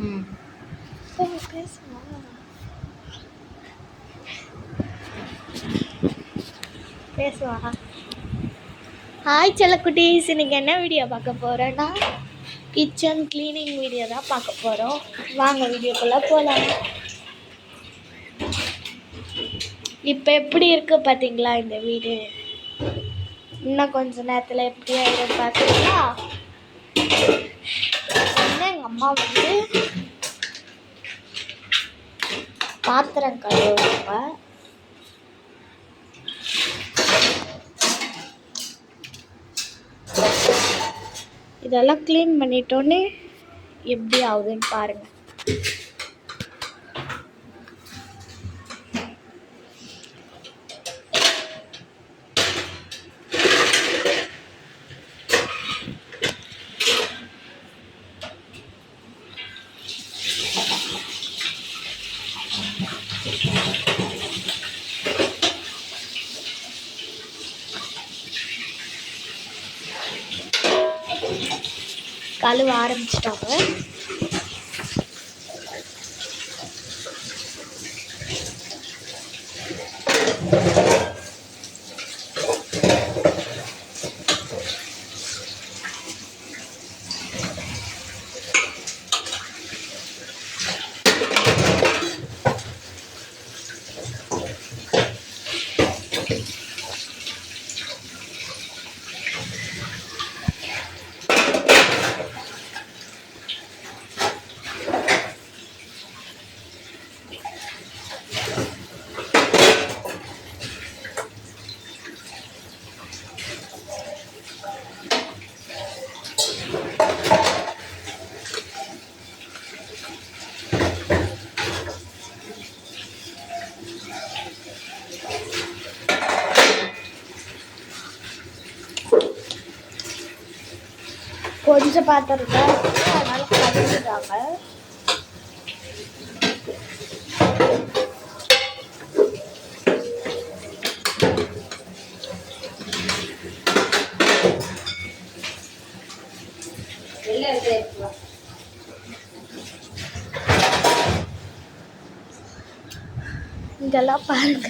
ம் பேசுவா. பேசுவா. ஹாய் செல்லக்குட்டீஸ், இன்னைக்கு என்ன வீடியோ பார்க்க போகிறேன்னா கிச்சன் க்ளீனிங் வீடியோ தான் பார்க்க போகிறோம். வாங்க வீடியோக்குள்ளே போகலாம். இப்போ எப்படி இருக்குது பார்த்தீங்களா இந்த வீடு? இன்னும் கொஞ்ச நேரத்தில் எப்படி ஆகிடும் பார்த்தீங்களா? எங்கள் அம்மா வந்து பாத்திரம் கழுவுவாங்க. இதெல்லாம் க்ளீன் பண்ணிட்டோன்னே எப்படி ஆகுதுன்னு பாருங்கள். கழுவ ஆரம்பிச்சிட்டாங்க. கொஞ்சம் பாத்திரம் தான் இருக்குது, அதனால கழுவிடுறாங்க. இங்கெல்லாம் பாருங்க.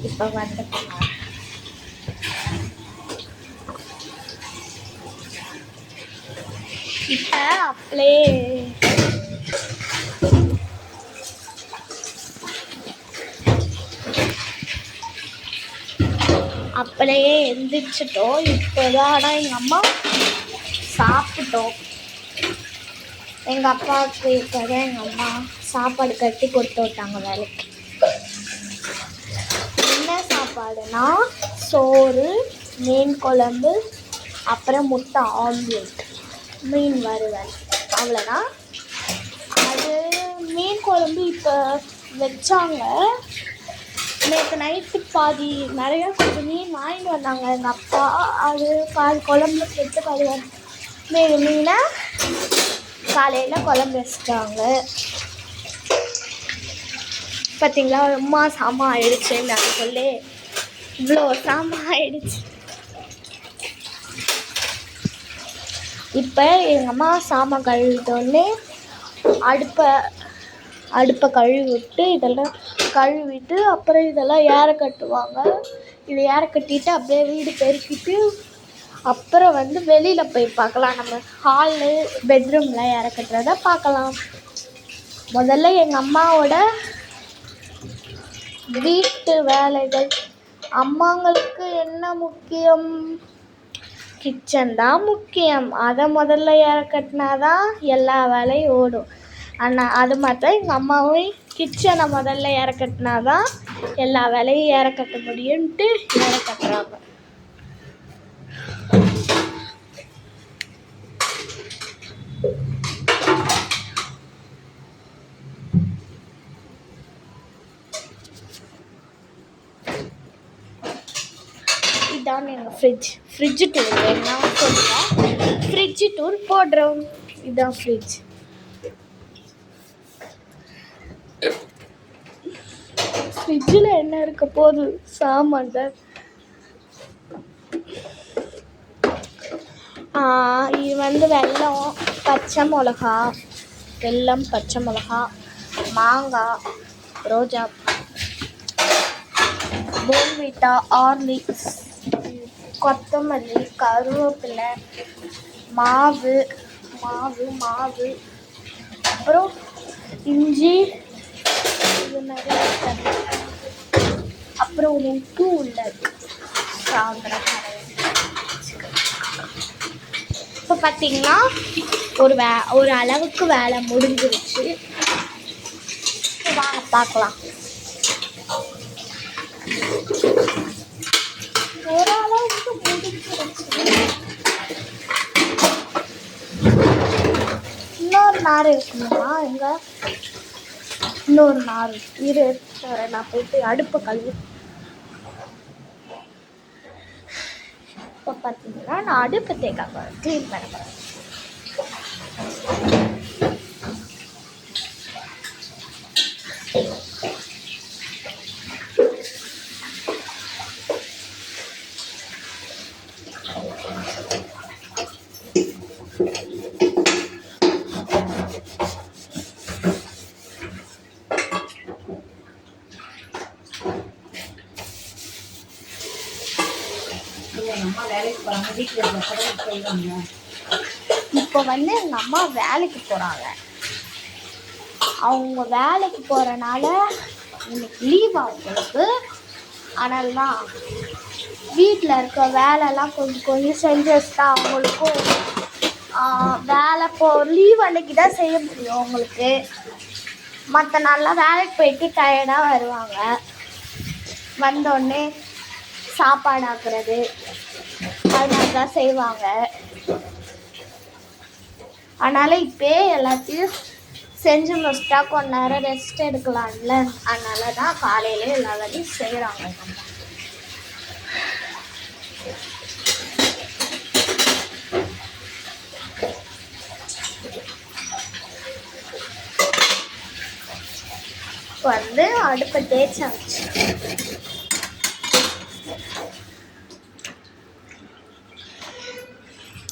இப்போ வந்து இப்போ அப்படியே அப்படியே எந்திரிச்சிட்டோம். இப்போதான் ஆனால் எங்கள் அம்மா சாப்பிட்டோம். எங்கள் அப்பாவுக்கு இப்போ தான் எங்கள் அம்மா சாப்பாடு கட்டி கொடுத்து விட்டாங்க வேலைக்கு. என்ன சாப்பாடுனா சோறு, மீன் குழம்பு, அப்புறம் முட்டை ஆம்லேட், மீன் வறுவல், அவ்வளோதான். அது மீன் குழம்பு இப்போ வச்சாங்க. நேற்று நைட்டு பாதி நிறையா கொஞ்சம் மீன் வாங்கிட்டு வந்தாங்க எங்கள் அப்பா. அது பாதி குழம்புல போட்டு பாதி மீனை காலையில் குழம்பு வச்சுட்டாங்க. பார்த்தீங்களா அம்மா சாமான் ஆயிடுச்சு. நான் சொல்லி இவ்வளோ சாமான் ஆயிடுச்சு. இப்போ எங்கள் அம்மா சாமான் கழுவிட்டோடனே அடுப்பை கழுவி விட்டு இதெல்லாம் கழுவிட்டு அப்புறம் இதெல்லாம் ஏற கட்டுவாங்க. இதை ஏற கட்டிட்டு அப்படியே வீடு பெருக்கிட்டு அப்புறம் வந்து வெளியில் போய் பார்க்கலாம். நம்ம ஹாலு பெட்ரூமில் ஏற கட்டுறத பார்க்கலாம். முதல்ல எங்கள் அம்மாவோட வீட்டு வேலைகள். அம்மாங்களுக்கு என்ன முக்கியம்? கிச்சன் தான் முக்கியம். அதை முதல்ல கட்டினா தான் எல்லா வேலையும் ஓடும். ஆனால் அது மாதிரி தான் எங்கள் அம்மாவும் கிச்சனை முதல்ல கட்டினா தான் எல்லா வேலையும் கட்ட முடியும்ன்ட்டு கட்டுறாங்க. இதான் எங்கள் ஃப்ரிட்ஜு டூர் என்ன சொல்லுவேன். ஃப்ரிட்ஜு டூர் போடுறோம். இதுதான் ஃப்ரிட்ஜ். ஃப்ரிட்ஜில் என்ன இருக்க போகுது? சாமான் தான். இது வெல்லம், பச்சை மிளகா, பச்சை மிளகா, மாங்காய், ரோஜா, போன்விட்டா, ஹார்லிக்ஸ், கொத்தமல்லி, கருவேப்பிலை, மாவு, அப்புறம் இஞ்சி, இது நிறைய அப்புறம் உப்பு உள்ளது. சாயந்தரம் இப்போ பார்த்தீங்கன்னா ஒரு அளவுக்கு வேலை முடிஞ்சிருச்சு. வாங்க பார்க்கலாம். ஓரளவுக்கு முடிஞ்சிருச்சு. இன்னொரு நார் இருக்குங்களா? எங்க இன்னொரு நார் இரு, நான் போயிட்டு அடுப்பை கழுவி. இப்போ பார்த்தீங்கன்னா நான் அடுப்பு தேக்க க்ளீன் பண்ண போகிறேன். இப்போ எங்கள் அம்மா வேலைக்கு போகிறாங்க. அவங்க வேலைக்கு போகிறனால இன்னைக்கு லீவ் அவங்களுக்கு. அதனால தான் வீட்டில் இருக்க வேலைலாம் கொஞ்சம் செஞ்சு வச்சுட்டா அவங்களுக்கும் வேலை லீவ் அன்னைக்கு தான் செய்ய முடியும் அவங்களுக்கு. மற்ற நாள்லாம் வேலைக்கு போயிட்டு டயர்டாக வருவாங்க. வந்தோடனே சாப்பாடு ஆக்குறது அதனால தான் செய்வாங்க. அதனால் இப்போ எல்லாத்தையும் செஞ்சு முடிச்சிட்டா கொஞ்ச நேரம் ரெஸ்ட் எடுக்கலாம்ல. அதனால தான் காலையில் எல்லா வேலையும் செய்கிறாங்க. அடுப்பை தேய்ச்சாச்சு.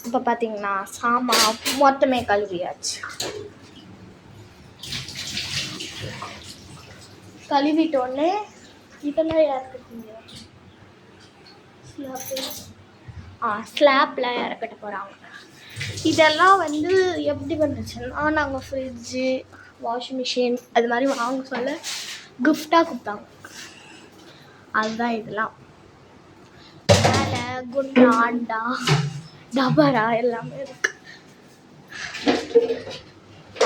இப்போ பார்த்தீங்கன்னா சாமான் மொத்தமே கழுவியாச்சு. கழுவிட்டோடனே இதெல்லாம் இறக்கட்டீங்க. ஸ்லாப்பில் இறக்கட்ட போகிறாங்க. இதெல்லாம் எப்படி வந்துச்சுன்னா நாங்கள் ஃப்ரிட்ஜு, வாஷிங் மிஷின் அது மாதிரி வாங்க சொல்ல கிஃப்டாக கொடுத்தாங்க. அதுதான் இதெல்லாம். மேலே குண்டா, அண்டா, டபரா எல்லாமே இருக்கு.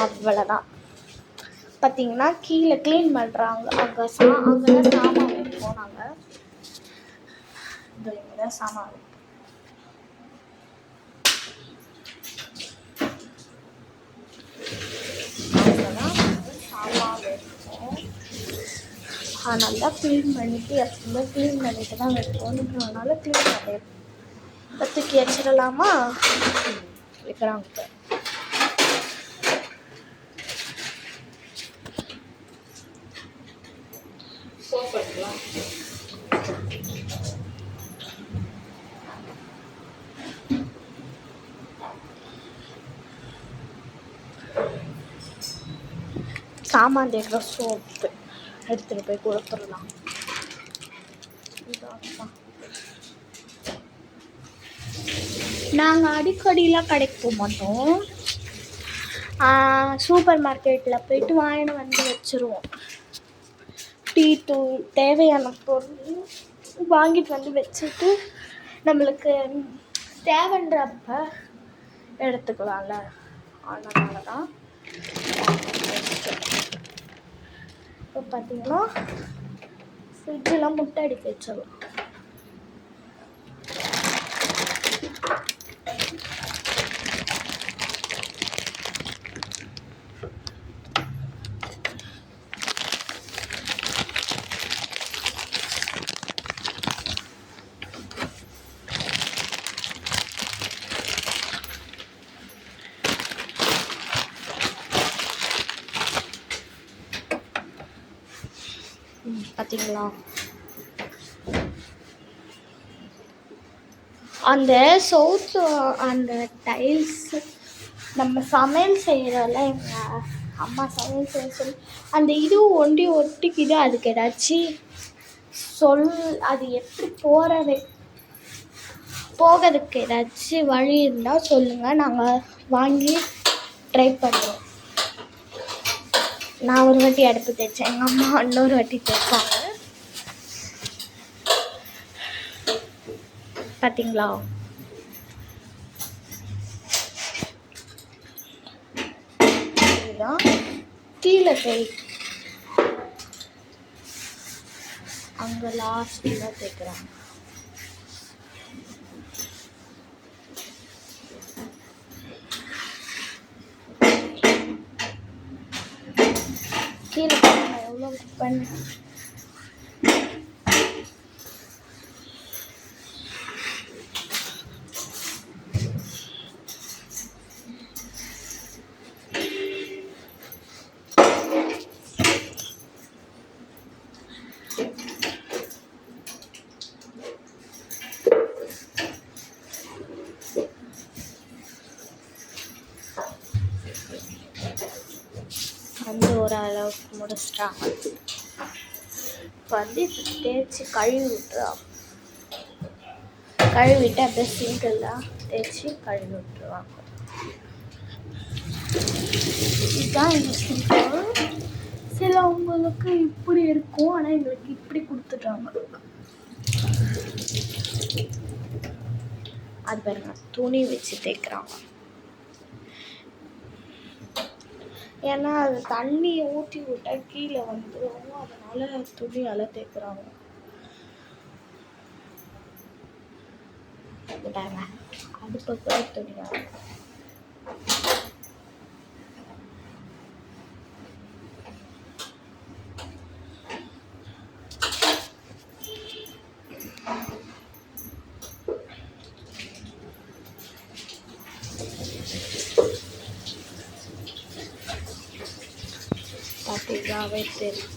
அவ்வளோதான். பார்த்தீங்கன்னா கீழே க்ளீன் பண்ணுறாங்க. அங்கே அங்கெல்லாம் சாமான் வைப்போம் நாங்கள். இங்கே சாமான் வைப்போம். சாமான் வைப்போம். நல்லா க்ளீன் பண்ணிவிட்டு எப்பவுமே க்ளீன் பண்ணிட்டு தான் வைப்போம்ன்றதுனால க்ளீன் பண்ணிடுவோம். தூக்கி வச்சிடலாமா? வைக்கிறாங்க. சாமான் தேக்கிற சோப்பு எடுத்துகிட்டு போய் கொடுத்துடலாம். நாங்கள் அடிக்கடிலாம் கடைக்கு போக மாட்டோம். சூப்பர் மார்க்கெட்டில் போய்ட்டு வாங்கிட்டு வச்சுருவோம். டீ தூள் தேவையான பொருள் வாங்கிட்டு வச்சுட்டு நம்மளுக்கு தேவைன்றப்ப எடுத்துக்கலாம்ல, அதனால தான். இப்போ பார்த்தீங்கன்னா ஃப்ரிட்ஜில் முட்டை அடிக்க வச்சிடலாம். பார்த்தீங்களா, அந்த சவுத்து அந்த டைல்ஸ் நம்ம சமையல் செய்கிறோம்ல, எங்கள் அம்மா சமையல் செய்ய சொல்லி அந்த இதுவும் ஒட்டிக்குது. அதுக்கு ஏதாச்சும் அது எப்படி போகிறதுக்கு ஏதாச்சும் வழி இருந்தால் சொல்லுங்கள், நாங்கள் வாங்கி ட்ரை பண்ணுறோம். நான் ஒரு வாட்டி அடுப்பு தைச்சேன், எங்கள் அம்மா இன்னொரு வாட்டி தைப்பாங்க. பார்த்தீங்களா, இதுதான் கீழே அங்கே லாஸ்ட்டில் தைக்கிறாங்க. கீழே எவ்வளோ பண்ண வந்து ஒரு அளவுக்கு முடிச்சிட்டாங்க. இப்போ வந்து தேய்ச்சி கழுவிட்டு அப்படியே சிங்கிளாக தேய்ச்சி கழுவி விட்டுருவாங்க. இதுதான் இந்த சிம்பிள். சிலவங்களுக்கு இப்படி இருக்கும், ஆனால் எங்களுக்கு இப்படி கொடுத்துட்டாங்க. அது பாருங்க, துணி வச்சு தேய்க்கிறாங்க. ஏன்னா அது தண்ணியை ஊற்றி விட்டால் கீழே வந்துடும், அதனால துணியால் தேய்க்கிறாங்க. அடுப்பு கூட துணியாக பார்த்தீங்களாவே தெரியும்.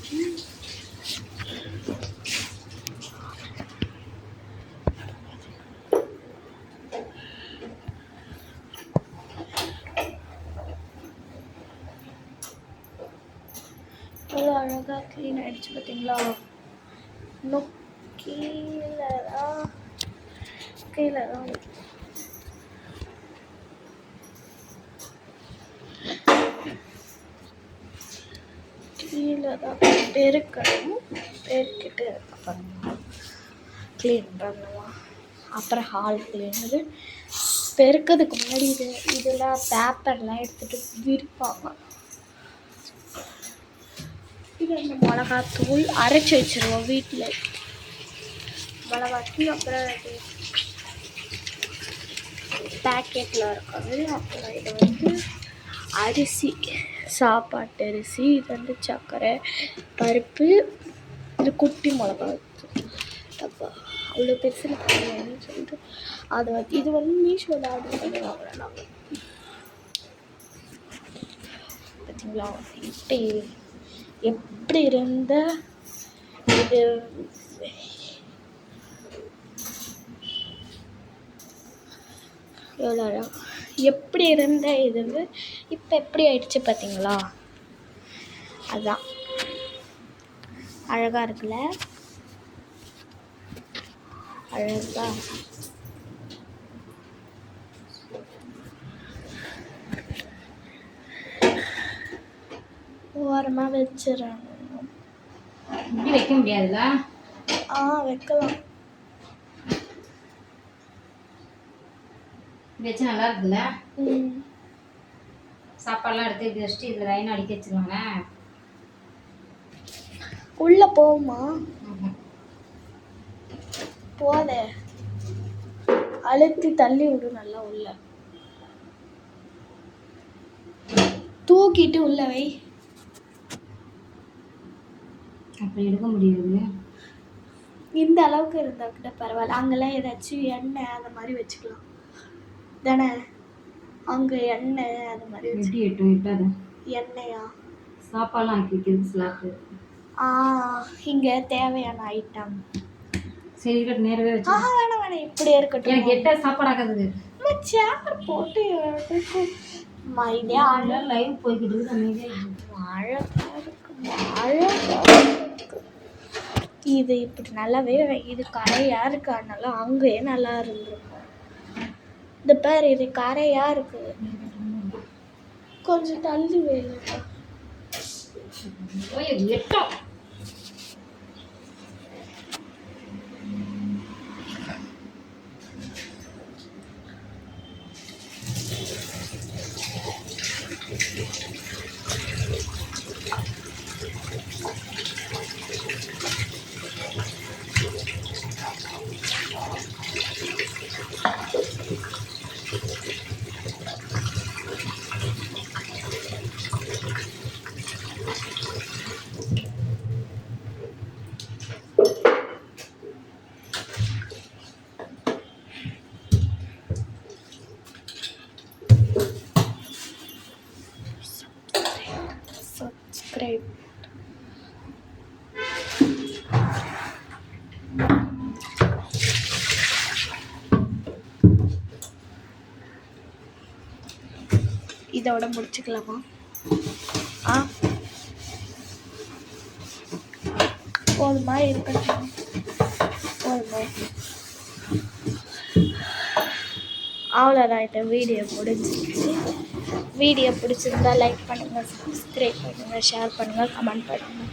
எவ்வளோ அழகாக க்ளீன் ஆகிடுச்சு பார்த்தீங்களா. இன்னும் கீழே தான் கீழே தான் பெருக்கணும். பெருக்கிட்டு அப்புறம் க்ளீன் பண்ணுவோம். அப்புறம் ஹால் க்ளீனரு பெருக்கிறதுக்கு முன்னாடி இதெல்லாம் பேப்பர்லாம் எடுத்துகிட்டு விரிப்பாங்க. இது அந்த மிளகாத்தூள் அரைச்சி வச்சுருவோம் வீட்டில். மிளகாத்தூள் அப்புறம் அது பேக்கெட்டில் இருக்காது. அப்புறம் இதை வந்து அரிசி, சாப்பாட்டு அரிசி, இது வந்து சர்க்கரை, பருப்பு, இது குட்டி மிளகா தப்பா அவ்வளோ பெருசில் பண்ணுவேன்னு சொல்லிட்டு அதை வந்து இது வந்து மீஷோவில் ஆர்டர் பண்ணி வாங்கினாங்க. பார்த்தீங்களா எப்படி இருந்த இது எவ்வளோ எப்படி இருந்த இது இப்போ எப்படி ஆயிடுச்சு பார்த்தீங்களா. அதுதான் அழகாக இருக்குல்ல, அழகா. ஓரமாக வச்சிடறாங்க. வைக்க முடியாதுல்ல. வைக்கலாம். இது வச்சு நல்லா இருக்குல்ல? ம். சாப்பாடுலாம் எடுத்து இப்படி வச்சுட்டு இதில் லைன் அடிக்க வச்சுருவானே. உள்ள போகுமா? போதே, அழுத்தி தள்ளி விடு நல்லா உள்ள. தூக்கிட்டு உள்ள வை. அப்படி எடுக்க முடியாது. இந்த அளவுக்கு இருந்தா கூட பரவாயில்ல. அங்கெல்லாம் ஏதாச்சும் எண்ணெய் அந்த மாதிரி வச்சுக்கலாம் தானே? அங்கே எண்ணெய் அந்த மாதிரி எப்படி எட்டாது எண்ணெயா? சாப்பாடுலாம் ஆக்கி வைக்கிறது ஸ்லாப்பு. இங்கே தேவையான ஐட்டம். சரி இருக்கட்டும், நேரவே வச்சு. வேணாம் வேணாம், இப்படியே இருக்கட்டும். எனக்கு எட்ட சாப்பாடு ஆக்காதுக்கு சேர் போட்டு இதே ஆள் லைவ் போய்கிட்டு இருக்கு. மழை இது இப்படி நல்லாவே இது கரையாக இருக்கு. அதனால அங்கேயே நல்லா இருந்திருக்கும். இந்த பேர் இது கரையாக இருக்கு. கொஞ்சம் தள்ளி வேணும். எட்டும் subscribe. இதோட முடிச்சுக்கலாமா? போதுமா? இருக்கட்டும், போதுமா? அவ்வளோதான், இந்த வீடியோ முடிஞ்சிருச்சு. வீடியோ பிடிச்சிருந்தா லைக் பண்ணுங்கள், சப்ஸ்கிரைப் பண்ணுங்கள், ஷேர் பண்ணுங்கள், கமெண்ட் பண்ணுங்கள்.